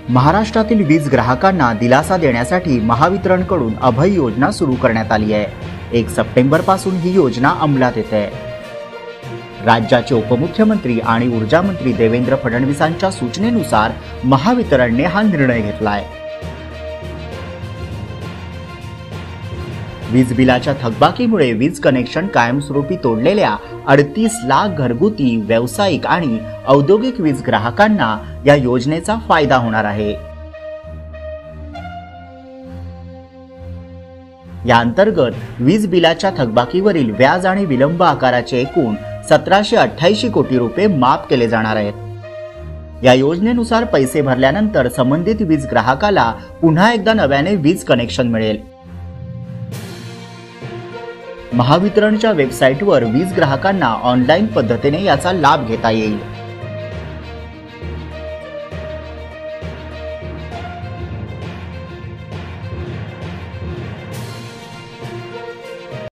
महाराष्ट्रातील वीज ग्राहकांना दिलासा देण्यासाठी महावितरणकडून अभय योजना सुरू करण्यात आली आहे। 1 सप्टेंबर पासून ही योजना अंमलात येते। राज्याचे उपमुख्यमंत्री आणि ऊर्जा मंत्री देवेंद्र फडणवीसांच्या सूचनेनुसार महावितरणने हा निर्णय घेतलाय। वीज बिलाच्या थकबाकीमुळे वीज कनेक्शन कायमस्वरूपी तोडलेल्या 38 लाख घरगुती, व्यावसायिक आणि औद्योगिक वीज ग्राहकांना या योजनेचा फायदा होणार आहे। या अंतर्गत वीज बिलाच्या थकबाकीवरील व्याज आणि विलंब आकाराचे एकूण 1788 कोटी रुपये माफ केले जाणार आहेत। या योजनेनुसार पैसे भरल्यानंतर संबंधित वीज ग्राहकाला पुन्हा एकदा नव्याने वीज कनेक्शन मिळेल। महावितरणच्या वेबसाईटवर वीज ग्राहकांना ऑनलाईन पद्धतीने याचा लाभ घेता येईल।